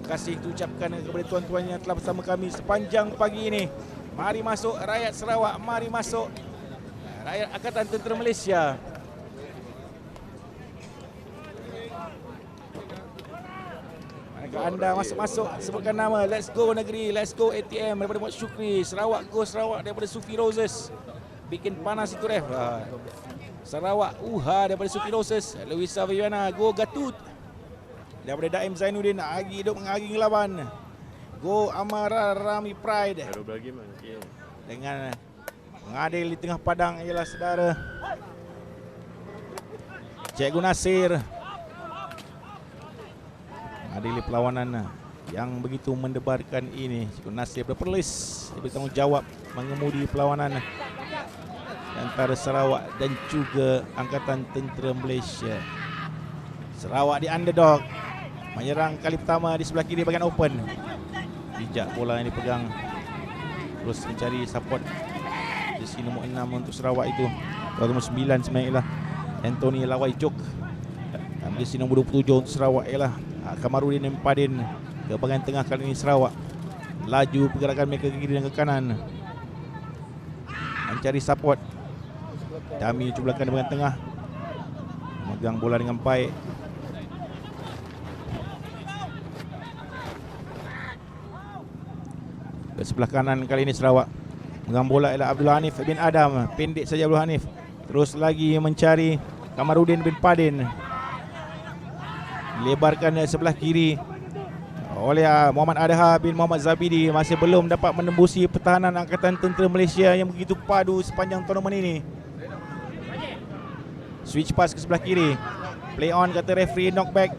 kasih diucapkan kepada tuan-tuan yang telah bersama kami sepanjang pagi ini. Mari masuk rakyat Sarawak, mari masuk rakyat Angkatan Tentera Malaysia. Manakah anda masuk-masuk, sebutkan nama. Let's go negeri, let's go ATM daripada Muhammad Syukri. Sarawak go Sarawak daripada Sufi Roses. Bikin panas itu ref. Sarawak Uha daripada Sufi Roses. Luisa Viviana go Gatut daripada Daim Zainuddin. Agi hidup mengagi lawan. Go Amara Rami Pride. Dengan mengadil di tengah padang ialah saudara Cikgu Nasir. Mengadili perlawanan yang begitu mendebarkan ini. Cikgu Nasir berperlis, bertanggungjawab mengemudi perlawanan antara Sarawak dan juga Angkatan Tentera Malaysia. Sarawak di underdog, menyerang kali pertama di sebelah kiri bahagian open. Bijak bola yang dipegang, terus mencari support di sini nombor 6 untuk Sarawak itu. Nombor 9 sebenarnya ialah Anthony Lawai Jok. Dan di sini nombor 27 untuk Sarawak ialah Kamarudin Empadin. Ke bahagian tengah kali ini Sarawak laju pergerakan mereka ke kiri dan ke kanan, mencari support. Dami cublakan di bahagian tengah, memegang bola dengan baik. Ke sebelah kanan kali ini Sarawak, memegang bola ialah Abdul Hanif bin Adam. Pendek saja Abdul Hanif, terus lagi mencari Kamarudin bin Padin. Lebarkan sebelah kiri oleh Muhammad Adha bin Muhammad Zabidi. Masih belum dapat menembusi pertahanan Angkatan Tentera Malaysia yang begitu padu sepanjang tournament ini. Switch pass ke sebelah kiri, play on kata referee, knockback.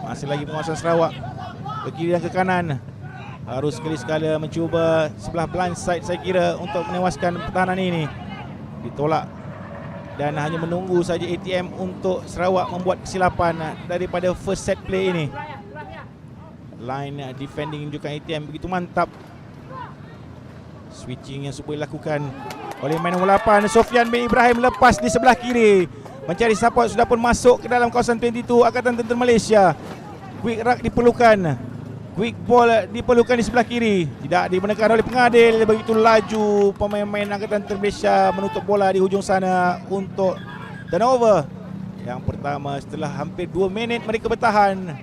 Masih lagi penguasaan Sarawak ke kiri dan ke kanan. Harus sekali-sekala mencuba sebelah blind side saya kira untuk menewaskan pertahanan ini. Ditolak dan hanya menunggu saja ATM untuk Sarawak membuat kesilapan daripada first set play ini. Line defending juga ATM begitu mantap. Switching yang supaya dilakukan oleh main nombor 8 Sofian bin Ibrahim, lepas di sebelah kiri, mencari support, sudah pun masuk ke dalam kawasan 22 Angkatan Tentera Malaysia. Quick ruck diperlukan, quick ball diperlukan di sebelah kiri. Tidak dibenarkan oleh pengadil. Begitu laju pemain-pemain Angkatan Tentera Malaysia menutup bola di hujung sana untuk turnover yang pertama setelah hampir 2 minit mereka bertahan.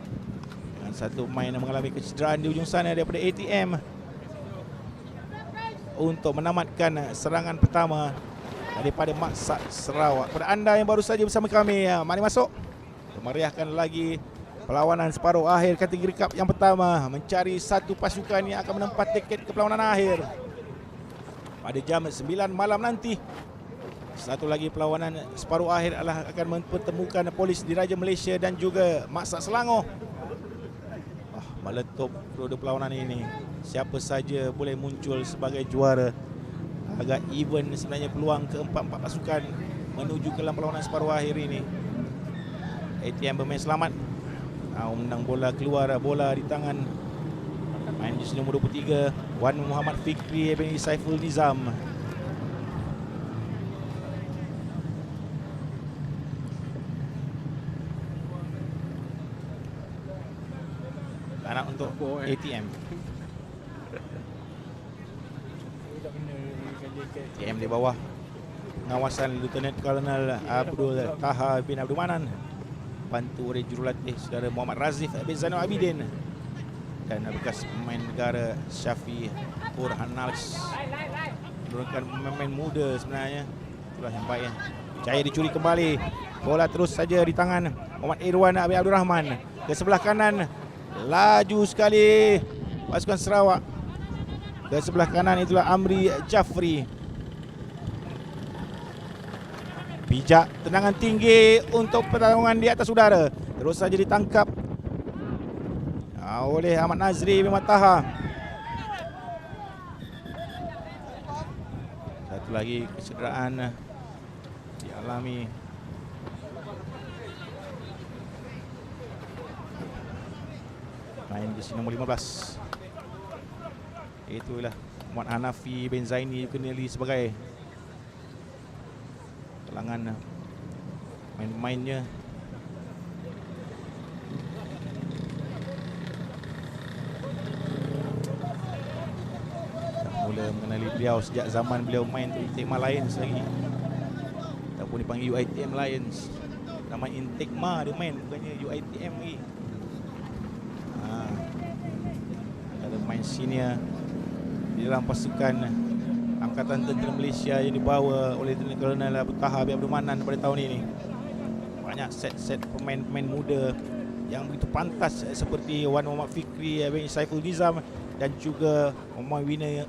Dan satu pemain yang mengalami kecederaan di hujung sana daripada ATM untuk menamatkan serangan pertama daripada Maksat Sarawak. Pada anda yang baru saja bersama kami, mari masuk memeriahkan lagi perlawanan separuh akhir kategori cup yang pertama, mencari satu pasukan yang akan menempat tiket ke perlawanan akhir pada jam 9 malam nanti. Satu lagi perlawanan separuh akhir adalah akan mempertemukan Polis Diraja Malaysia dan juga Maksat Selangor. Meletup kedua perlawanan ini, siapa saja boleh muncul sebagai juara. Agak even sebenarnya peluang keempat-empat pasukan menuju ke dalam perlawanan separuh akhir ini. ATM bermain selamat, menang bola, keluar bola di tangan main jersey nombor 23 Wan Muhammad Fikri bin Saiful Nizam. Anak untuk ATM. ATM di bawah pengawasan Lieutenant Colonel Abdul Taha bin Abdul Manan, bantu oleh jurulatih saudara Muhammad Razif bin Zainal Abidin dan bekas pemain negara Syafi Burhanals. Menurunkan pemain muda sebenarnya, itulah yang baik. Cahaya dicuri kembali, bola terus saja di tangan Muhammad Irwan bin Abdul Rahman. Ke sebelah kanan, laju sekali pasukan Sarawak. Ke sebelah kanan itulah Amri Jafri. Bijak, tendangan tinggi untuk pertarungan di atas udara. Terus saja ditangkap oleh Ahmad Nazri bin Mataha. Satu lagi kecederaan dialami main di sini nombor 15. Itulah Muhammad Hanafi bin Zaini dikenali sebagai kalangan main-mainnya. beliau sejak zaman beliau main untuk Intekma Lions lagi, ataupun dipanggil UiTM Lions. Nama Intekma dia main, bukannya UiTM lagi. Ada main senior di dalam pasukan Angkatan Tentera Malaysia yang dibawa oleh Lieutenant Colonel Abu Taha bin Abdul Manan pada tahun ini. Banyak set-set pemain-pemain muda yang begitu pantas seperti Wan Muhammad Fikri bin Saiful Nizam, dan juga pemain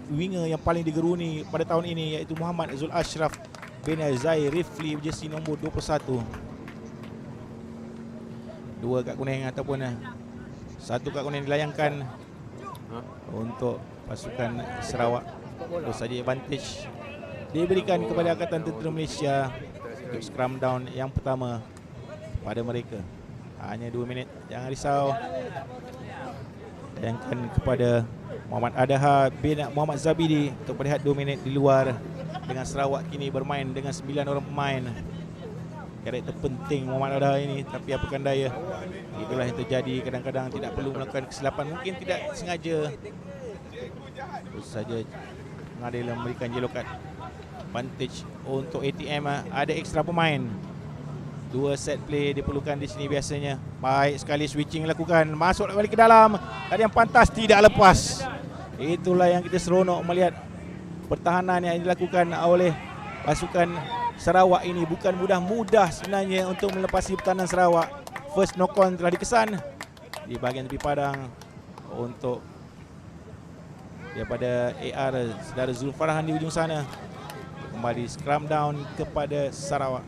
winger yang paling digeruni pada tahun ini iaitu Muhammad Zul Ashraf bin Zaid Rifli berjersey nombor 21. 2 kad kuning ataupun 1 kad kuning dilayangkan untuk pasukan Sarawak. Terus saja advantage diberikan kepada Angkatan Tentera Malaysia untuk scrum down yang pertama pada mereka. Hanya 2 minit, jangan risau. Bayangkan kepada Muhammad Adaha bin Muhammad Zabidi untuk melihat 2 minit di luar dengan Sarawak kini bermain dengan 9 orang pemain. Karakter penting Muhammad Adaha ini, tapi apakan daya, itulah yang terjadi. Kadang-kadang tidak perlu melakukan kesilapan, mungkin tidak sengaja. Terus saja pengadil memberikan yellow card. Advantage untuk ATM. Ada ekstra pemain. 2 set play diperlukan di sini biasanya. Baik sekali switching lakukan, masuk kembali ke dalam. Tadi yang pantas tidak lepas. Itulah yang kita seronok melihat pertahanan yang dilakukan oleh pasukan Sarawak ini. Bukan mudah-mudah sebenarnya untuk melepasi pertahanan Sarawak. First knock on telah dikesan di bahagian tepi padang untuk daripada AR saudara Zulfarhan di ujung sana. Kembali scrum down kepada Sarawak.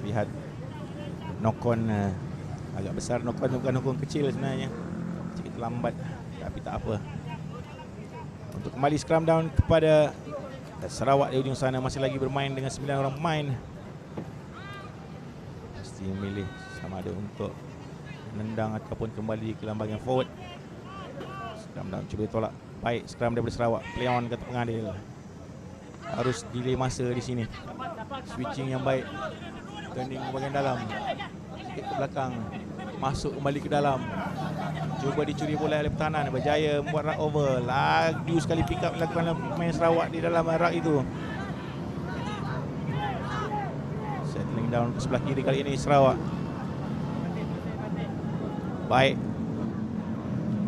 Lihat knock on agak besar, knock on bukan knock on kecil sebenarnya, sedikit lambat tapi tak apa. Untuk kembali scrum down kepada Sarawak di ujung sana, masih lagi bermain dengan 9 orang pemain. Mesti memilih sama ada untuk menendang ataupun kembali ke dalam bahagian forward. Scrum down cuba tolak. Baik scrum daripada Sarawak. Play on kata pengadil. Harus delay masa di sini. Switching yang baik. Turning ke bahagian dalam. Sikit ke belakang. Masuk kembali ke dalam. Cuba dicuri bola oleh pertahanan, berjaya membuat rak over. Laju sekali pick up dilakukan pemain Sarawak di dalam rak itu. Settling down ke sebelah kiri kali ini Sarawak. Baik.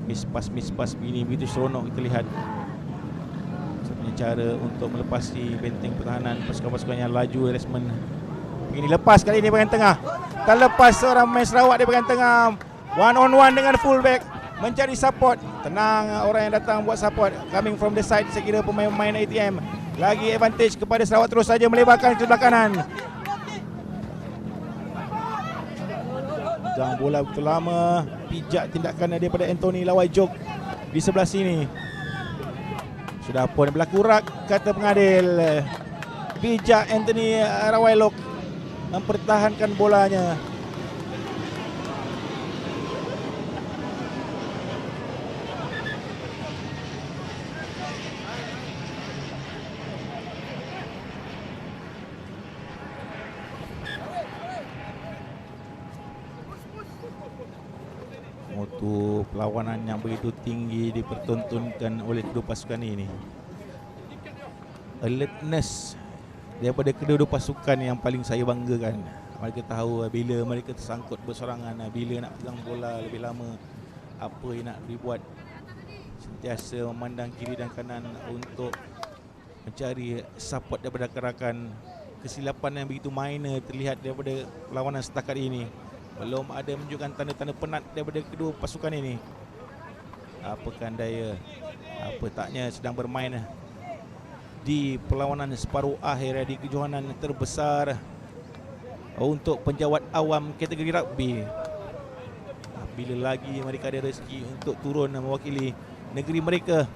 Mispas ini begitu seronok kita lihat. Satunya cara untuk melepasi benteng pertahanan pasukan-pasukan yang laju harassment. Ini lepas kali ini bahagian tengah. Terlepas seorang pemain Sarawak di bahagian tengah. One on one dengan fullback, mencari support. Tenang orang yang datang buat support. Coming from the side, saya kira pemain-pemain ATM. Lagi advantage kepada Sarawak, terus saja melebarkan ke sebelah kanan. Pegang bola betul lama. Pijak tindakan daripada Anthony Lawai Jok di sebelah sini. Sudah pun berlaku rak, kata pengadil. Bijak Anthony Rawailok mempertahankan bolanya. Mutu perlawanan yang begitu tinggi dipertontonkan oleh kedua pasukan ini. Alertness daripada kedua-dua pasukan yang paling saya banggakan. Mereka tahu bila mereka tersangkut bersorangan, bila nak pegang bola lebih lama, apa yang nak dibuat. Sentiasa memandang kiri dan kanan untuk mencari support daripada rakan-rakan. Kesilapan yang begitu minor terlihat daripada perlawanan setakat ini. Belum ada menunjukkan tanda-tanda penat daripada kedua pasukan ini. Apakan daya, apa taknya sedang bermain di perlawanan separuh akhir di kejohanan terbesar untuk penjawat awam kategori rugby. Bila lagi mereka ada rezeki untuk turun mewakili negeri mereka.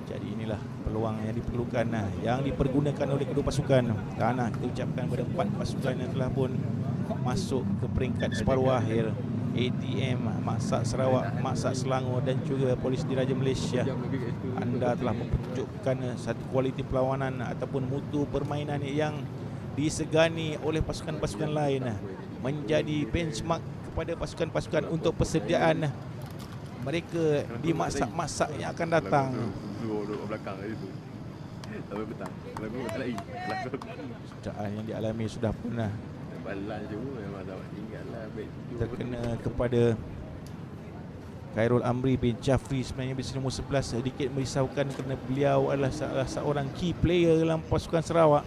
Jadi inilah peluang yang diperlukan, yang dipergunakan oleh kedua pasukan. Kerana kita ucapkan kepada 4 pasukan yang telah pun masuk ke peringkat separuh akhir. ATM Maksak Sarawak, Maksak Selangor dan juga Polis Diraja Malaysia, anda telah mempertunjukkan satu kualiti perlawanan ataupun mutu permainan yang disegani oleh pasukan-pasukan lain, menjadi benchmark kepada pasukan-pasukan untuk persediaan mereka di maksak-maksak yang akan datang. Cedaan yang dialami sudah pernah terkena kepada Khairul Amri bin Jafri sebenarnya di nombor 11, sedikit merisaukan kerana beliau adalah salah seorang key player dalam pasukan Sarawak.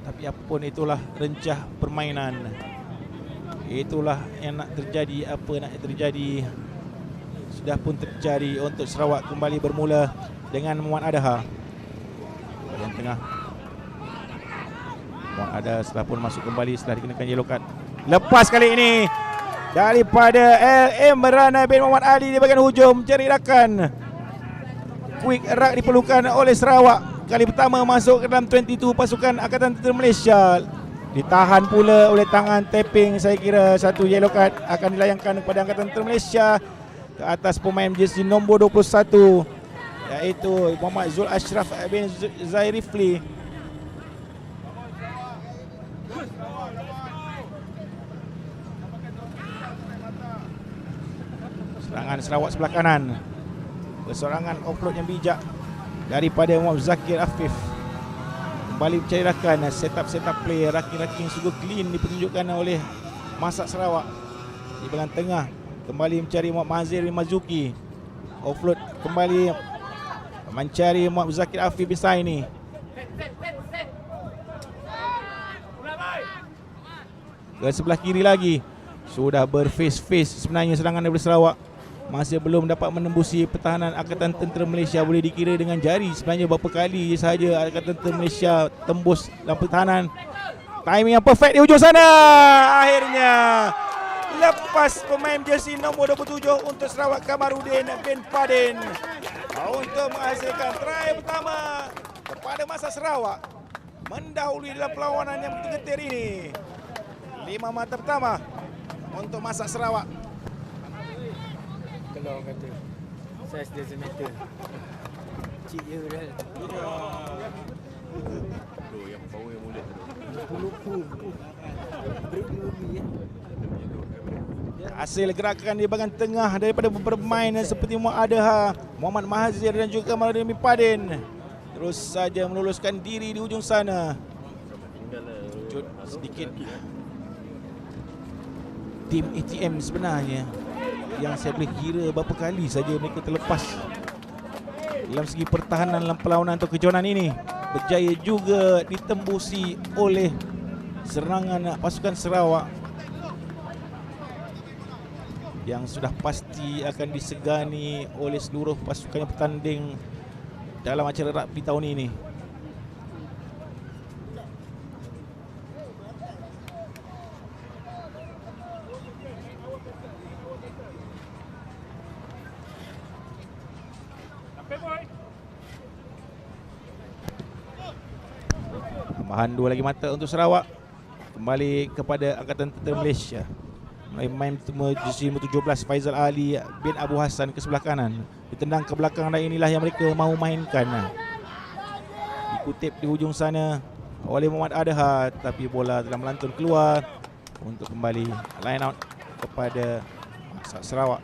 Tapi apapun itulah rencah permainan, itulah yang nak terjadi, apa nak terjadi sudah pun terjadi untuk Sarawak kembali bermula dengan Muhammad Adha yang tengah. Muhammad Adha setelah pun masuk kembali setelah dikenakan yellow card. Lepas kali ini daripada LM Rana bin Muhammad Ali di bahagian hujung mencari rakan. Quick erat diperlukan oleh Sarawak. Kali pertama masuk ke dalam 22 pasukan Angkatan Tentera Malaysia. Ditahan pula oleh tangan tapping. Saya kira satu yellow card akan dilayangkan kepada Angkatan Tentera Malaysia ke atas pemain jersey nombor 21, iaitu Muhammad Zul Ashraf bin Zairifli. Serangan Sarawak sebelah kanan, persorangan offload yang bijak daripada Muhammad Zakir Afif. Kembali mencari rakan, setup play, raking-raking sungguh clean dipertunjukkan oleh Maksak Sarawak. Di bahagian tengah kembali mencari Muhammad Mazir bin Mazuki. Offload kembali mencari Muhammad Zakir Afif bisa ini. Ke sebelah kiri lagi sudah berface-face sebenarnya serangan daripada Sarawak. Masih belum dapat menembusi pertahanan Angkatan Tentera Malaysia. Boleh dikira dengan jari sebenarnya berapa kali sahaja Angkatan Tentera Malaysia tembus dalam pertahanan. Timing yang perfect di hujung sana. Akhirnya lepas pemain jersey nombor 27 untuk Sarawak, Kamarudin bin Padin, untuk menghasilkan try pertama kepada Maksak Sarawak, mendahului dalam perlawanan yang begitu getir ini. 5 mata pertama untuk Maksak Sarawak. Kalau orang kata size doesn't matter, cik je dah. Yang power yang mulut Lupa break dulu ya. Hasil gerakan di bahagian tengah daripada bermain seperti Muhammad Adha, Muhammad Mahazir dan juga Kamarudin bin Padin terus saja meluluskan diri di ujung sana. Cut sedikit tim ATM sebenarnya yang saya boleh kira berapa kali saja mereka terlepas dalam segi pertahanan dalam perlawanan atau kejohanan ini. Berjaya juga ditembusi oleh serangan pasukan Sarawak yang sudah pasti akan disegani oleh seluruh pasukan yang bertanding dalam acara rugby tahun ini. Tambahan 2 lagi mata untuk Sarawak. Kembali kepada Angkatan Tentera Malaysia. Main jersey 17 Faizal Ali bin Abu Hassan ke sebelah kanan. Ditendang ke belakang dan inilah yang mereka mahu mainkan. Dikutip di hujung sana oleh Muhammad Adha, tapi bola telah melantun keluar untuk kembali line out kepada Maksak Sarawak.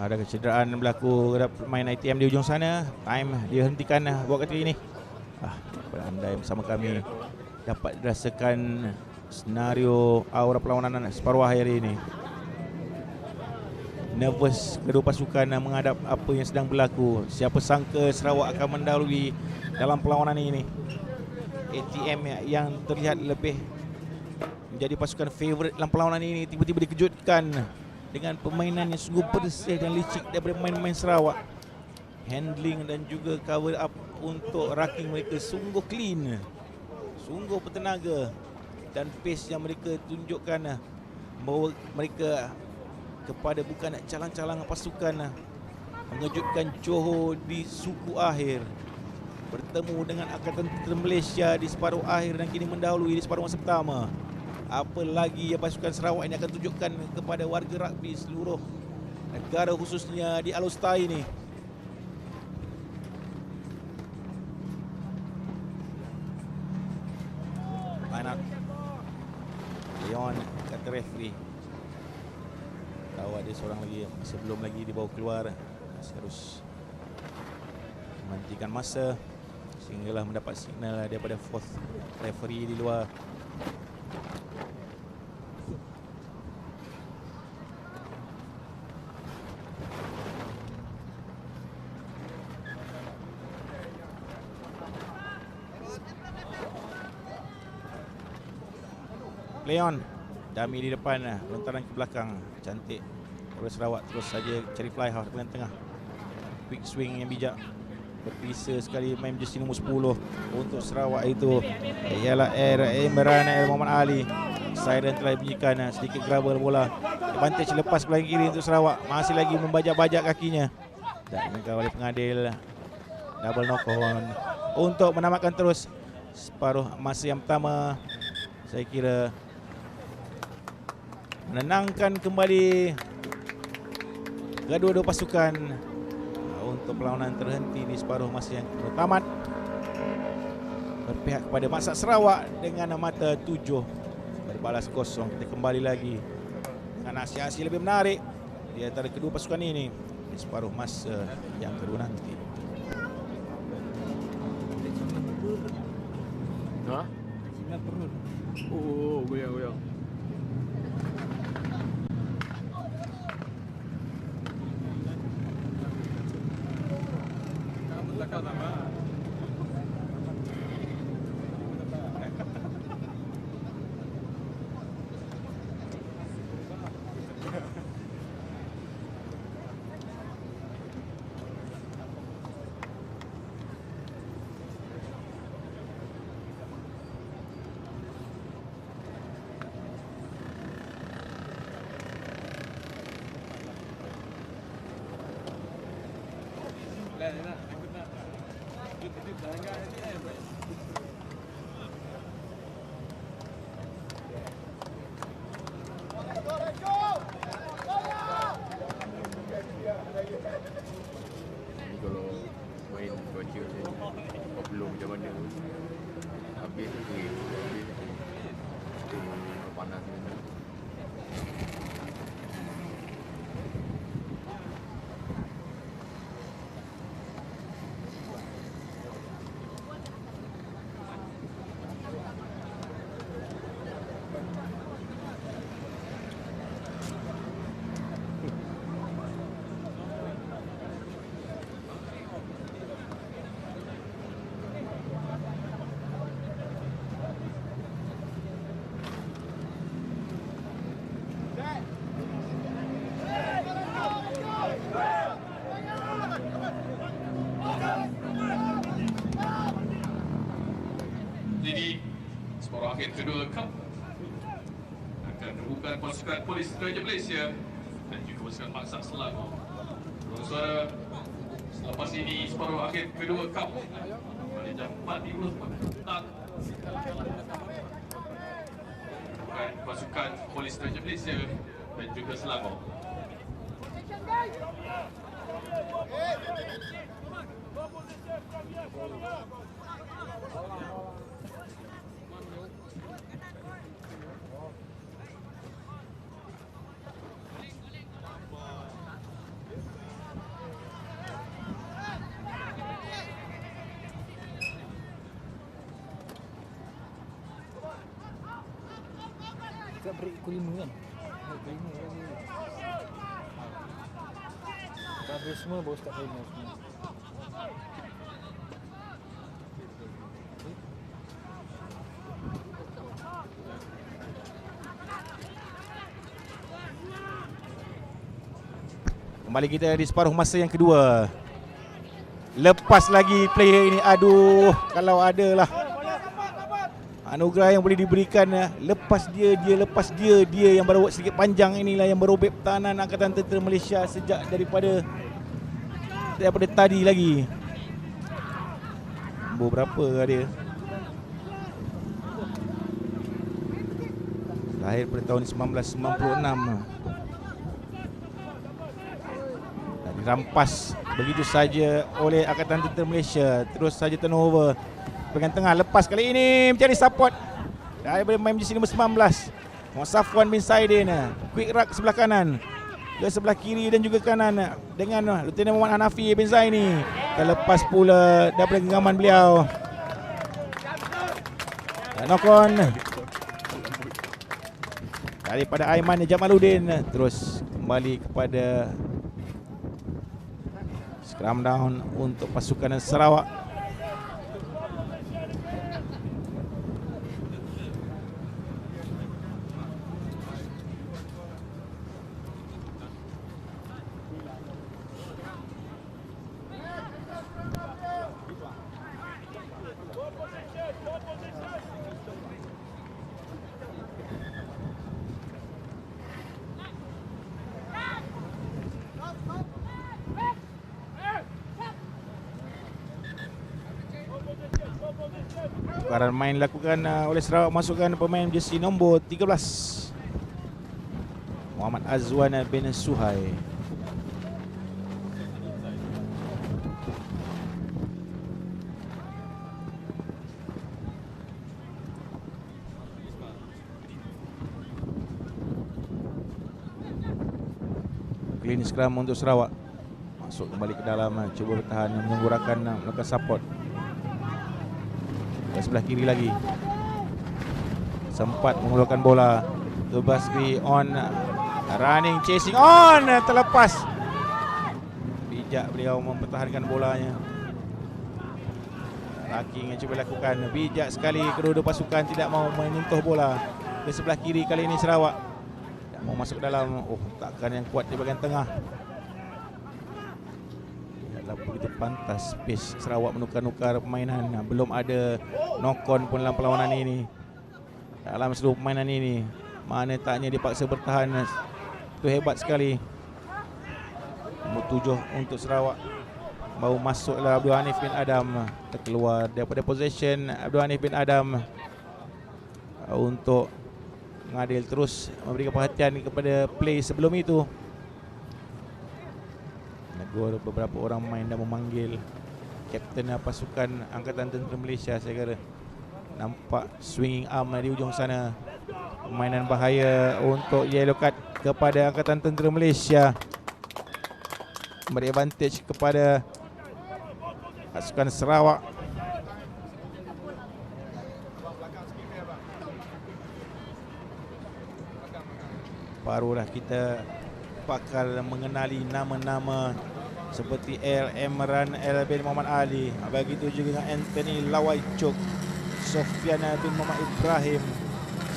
Ada kecederaan berlaku terhadap pemain ITM di ujung sana. Time dihentikan buat kali ini. Kepada anda yang bersama kami dapat dirasakan senario aura perlawanan separuh akhir ini. nervous kedua pasukan menghadap apa yang sedang berlaku. Siapa sangka Sarawak akan mendahului dalam perlawanan ini. ATM yang terlihat lebih menjadi pasukan favourite dalam perlawanan ini tiba-tiba dikejutkan dengan permainan yang sungguh bersih dan licik daripada pemain-pemain Sarawak. Handling dan juga cover up untuk rucking mereka sungguh clean, sungguh bertenaga, dan pace yang mereka tunjukkan membawa mereka kepada bukan calang-calang pasukan mengejutkan Johor di suku akhir, bertemu dengan Angkatan Tentera Malaysia di separuh akhir dan kini mendahului di separuh masa pertama. Apa lagi yang pasukan Sarawak ini akan tunjukkan kepada warga rugby seluruh negara, khususnya di Alor-Setar ini. Line out. Leon kata referee, tahu ada seorang lagi masih belum lagi dibawa keluar, masih harus memantikan masa sehinggalah mendapat signal daripada fourth referee di luar. Leon, dummy di depan, lontaran ke belakang, cantik oleh Sarawak, terus saja cari fly half dengan tengah. Quick swing yang bijak, berpisah sekali main jersey nombor 10 untuk Sarawak itu ialah Imran Muhammad Ali. Siren telah bunyikan, sedikit grabber bola. Advantage lepas belah kiri untuk Sarawak, masih lagi membajak-bajak kakinya dan dimenangkan oleh pengadil. Double knock on untuk menamatkan terus separuh masa yang pertama. Saya kira menenangkan kembali kedua-dua pasukan untuk perlawanan terhenti di separuh masa yang tamat, berpihak kepada Masak Sarawak dengan mata 7 berbalas kosong. Kita kembali lagi dengan aksi-aksi lebih menarik di antara kedua pasukan ini di separuh masa yang kedua nanti. Ha? Oh, goyang-goyang. Ni kalau main cuaca macam ni, belum macam mana habis kering, habis panas ni. Jadi, separuh akhir kedua Cup akan menemukan pasukan Polis Raja Malaysia dan juga pasukan Masak Selangor. Suara selepas ini separuh akhir kedua Cup pada jam 4.50 petang. Bukan pasukan Polis Raja Malaysia dan juga Selangor. Kita break pukul 5 kan? Break 5 kan? Habis semua baru start final semua. Kembali kita di separuh masa yang kedua. Lepas lagi player ini. Aduh, kalau ada lah anugerah yang boleh diberikan. Lepas dia yang baru buat sedikit panjang inilah yang merobek pertahanan Angkatan Tentera Malaysia sejak daripada tadi lagi. Nombor berapa dia? Lahir pada tahun 1996. Dan dirampas begitu saja oleh Angkatan Tentera Malaysia. Terus saja turnover bahagian tengah. Lepas kali ini mencari support daripada pemain jersey nombor 19 Muhammad Safwan bin Saidin. Quick ruck sebelah kanan ke sebelah kiri dan juga kanan dengan Lieutenant Muhammad Hanafi bin Zaini. Terlepas pula daripada genggaman beliau. Knock on daripada Aiman Jamaluddin. Terus kembali kepada scrum down untuk pasukan Sarawak. Tukaran main dilakukan oleh Sarawak, masukkan pemain jersey nombor 13 Muhammad Azwan bin Suhai. Clean scrum untuk Sarawak. Masuk kembali ke dalam, cuba bertahan, mengguraukan, melakukan support. Ke sebelah kiri lagi. Sempat mengeluarkan bola. Tubasri on. Running, chasing on. Terlepas. Bijak beliau mempertahankan bolanya. Racking yang cuba lakukan. Bijak sekali kedua-dua pasukan tidak mau menyentuh bola. Ke sebelah kiri kali ini Sarawak. Tak mau masuk ke dalam. Oh, takkan yang kuat di bahagian tengah. Begitu pantas pace Sarawak menukar-nukar permainan. Belum ada knock-on pun dalam perlawanan ini. Dalam seluruh permainan ini, mana taknya dipaksa bertahan. Itu hebat sekali. Nombor 7 untuk Sarawak. Baru masuklah Abdul Hanif bin Adam. Terkeluar daripada possession Abdul Hanif bin Adam untuk mengadil, terus memberikan perhatian kepada play sebelum itu. Beberapa orang main dah memanggil kapten pasukan Angkatan Tentera Malaysia. Saya kira nampak swinging arm di ujung sana. Permainan bahaya untuk yellow card kepada Angkatan Tentera Malaysia. Beri advantage kepada pasukan Sarawak. Barulah kita bakal mengenali nama-nama seperti El Emran, El bin Muhammad Ali. Begitu juga dengan Anthony Lawaichuk, Sofiana bin Muhammad Ibrahim.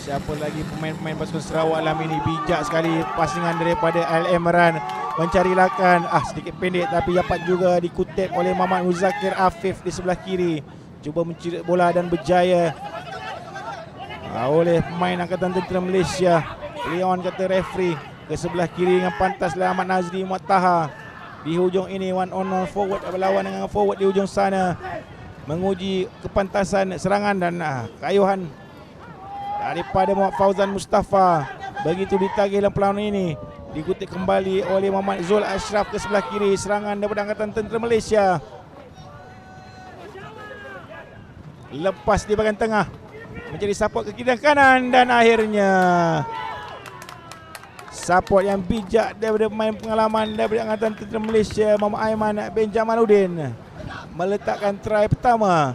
Siapa lagi pemain-pemain pasukan Sarawak dalam ini? Bijak sekali pasingan daripada El Emran, mencari lakan. Sedikit pendek tapi dapat juga dikutip oleh Muhammad Muzakir Afif di sebelah kiri. Cuba mencirit bola dan berjaya oleh pemain Angkatan Tentera Malaysia. Leon kata referee. Ke sebelah kiri dengan pantaslah Ahmad Nazri Muhammad Taha. Di hujung ini one on one forward, berlawan dengan forward di hujung sana, menguji kepantasan serangan dan kayuhan daripada Muhammad Fauzan Mustafa. Begitu ditagih dalam perlawanan ini, dikutip kembali oleh Muhammad Zul Ashraf ke sebelah kiri. Serangan daripada Angkatan Tentera Malaysia. Lepas di bahagian tengah, mencari support ke kiri dan kanan, dan akhirnya support yang bijak daripada pemain pengalaman daripada Angkatan Tentera Malaysia, Muhammad Aiman bin Jamaluddin, meletakkan try pertama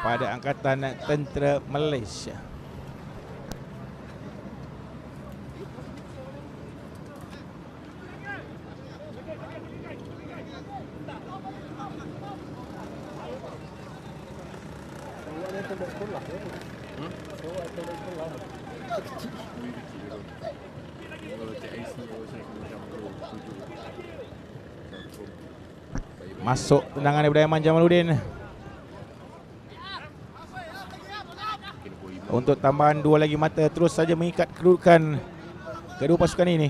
pada Angkatan Tentera Malaysia. Kalau cek IC kalau saya macam tu 7. Masuk tendangan daripada Aiman Jamaluddin untuk tambahan 2 lagi mata, terus saja mengikat kedudukan kedua pasukan ini.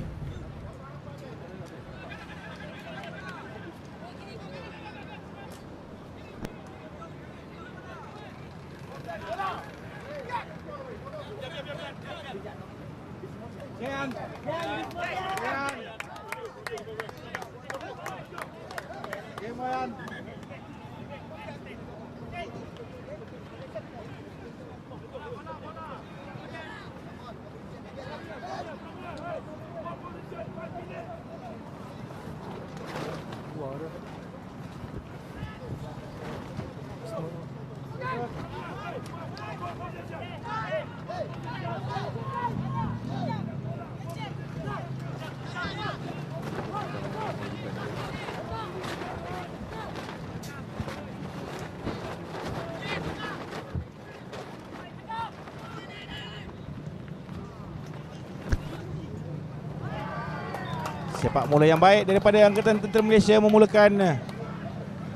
Sepak mula yang baik daripada Angkatan Tentera Malaysia memulakan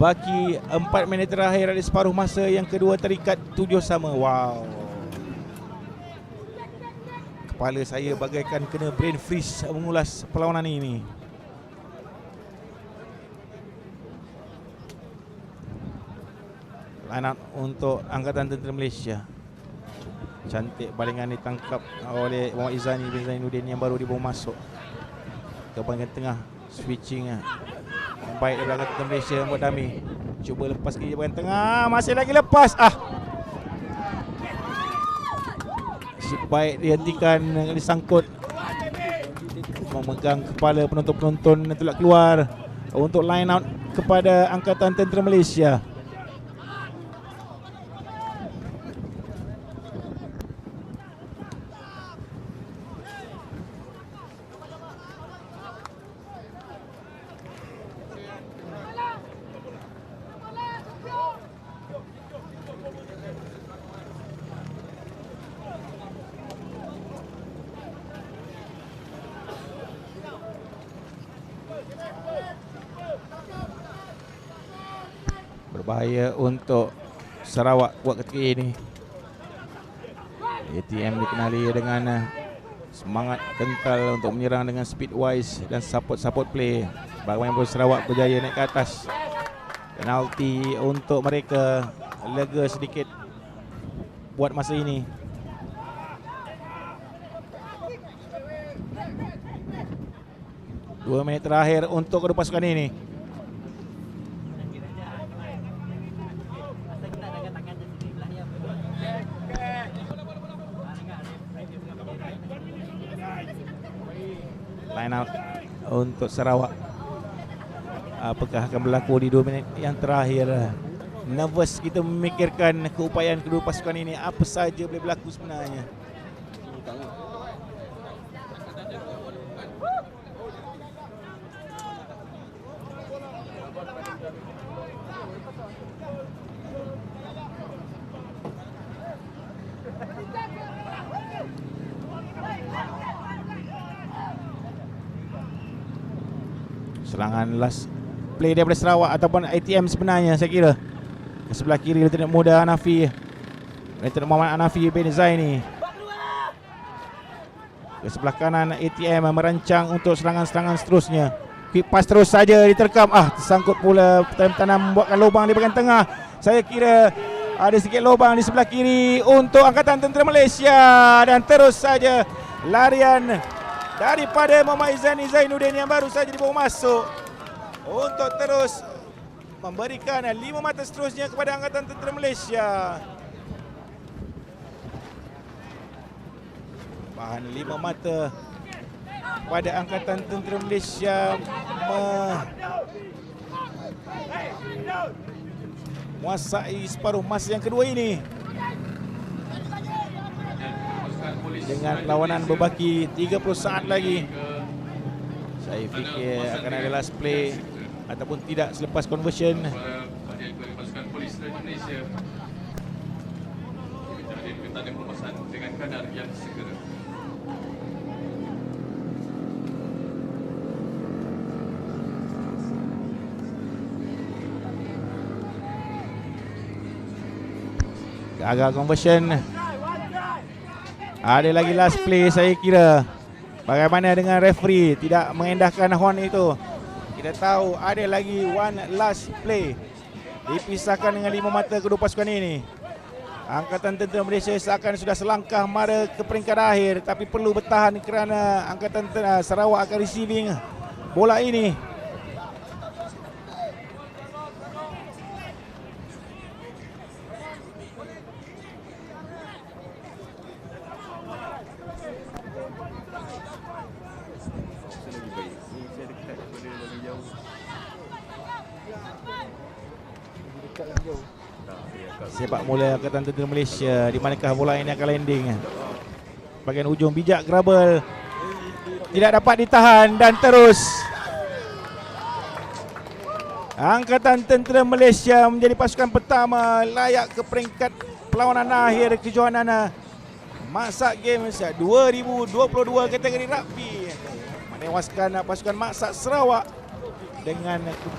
baki 4 minit terakhir di separuh masa yang kedua terikat 7-7. Wow. Kepala saya bagaikan kena brain freeze mengulas perlawanan ini. Line up untuk Angkatan Tentera Malaysia. Cantik balingan ditangkap oleh Muhammad Izani bin Zainuddin yang baru dibawa masuk ke bahagian tengah. Switching baik daripada Angkatan Malaysia buat Dami. Cuba lepas ke bahagian tengah, masih lagi lepas. Baik dihentikan, disangkut. Memegang kepala penonton-penonton yang telah keluar untuk line out kepada Angkatan Tentera Malaysia. Berbahaya untuk Sarawak buat ketika ini. ATM dikenali dengan semangat kental untuk menyerang dengan speed wise dan support play. Bagaimana pun Sarawak berjaya naik ke atas. Penalti untuk mereka, lega sedikit buat masa ini. Dua minit terakhir untuk kedua pasukan ini. Line out untuk Sarawak. Apakah akan berlaku di 2 minit yang terakhir? Nervous kita memikirkan keupayaan kedua pasukan ini. Apa saja boleh berlaku sebenarnya. Serangan last play daripada Sarawak ataupun ATM sebenarnya saya kira. Ke sebelah kiri Lieutenant Muda Hanafi, Lieutenant Muhammad Hanafi bin Zaini. Ke sebelah kanan ATM merancang untuk serangan-serangan seterusnya. Quick pass terus saja diterkam. Tersangkut pula tanam membuatkan lubang di bahagian tengah. Saya kira ada sedikit lubang di sebelah kiri untuk Angkatan Tentera Malaysia. Dan terus saja larian daripada Muhammad Izani Zainuddin yang baru saja dibawa masuk untuk terus memberikan 5 mata seterusnya kepada Angkatan Tentera Malaysia. Bahan 5 mata pada Angkatan Tentera Malaysia menguasai separuh masa yang kedua ini. Dengan perlawanan berbaki 30 saat lagi, saya fikir akan ada last play ataupun tidak selepas conversion. dikirim ke tanda perluasan dengan kadar yang segera. Gagal conversion. Ada lagi last play saya kira. Bagaimana dengan referee tidak mengendahkan horn itu? Kita tahu ada lagi one last play. Dipisahkan dengan 5 mata kedua pasukan ini. Angkatan Tentera Malaysia seakan sudah selangkah mara ke peringkat akhir, tapi perlu bertahan kerana Angkatan Tentera Sarawak akan receiving bola ini. Saya lagi baik. Ni saya dekat daripada lagi jauh. Dekat lagi jauh. Tak, dia kat Sepak bola Angkatan Tentera Malaysia, di manakah bola ini akan landing? Bahagian ujung bijak Grabel tidak dapat ditahan dan terus Angkatan Tentera Malaysia menjadi pasukan pertama layak ke peringkat perlawanan akhir kejohanan Maksak Games 2022 kategori rugby, menewaskan pasukan Maksak Sarawak dengan keputusan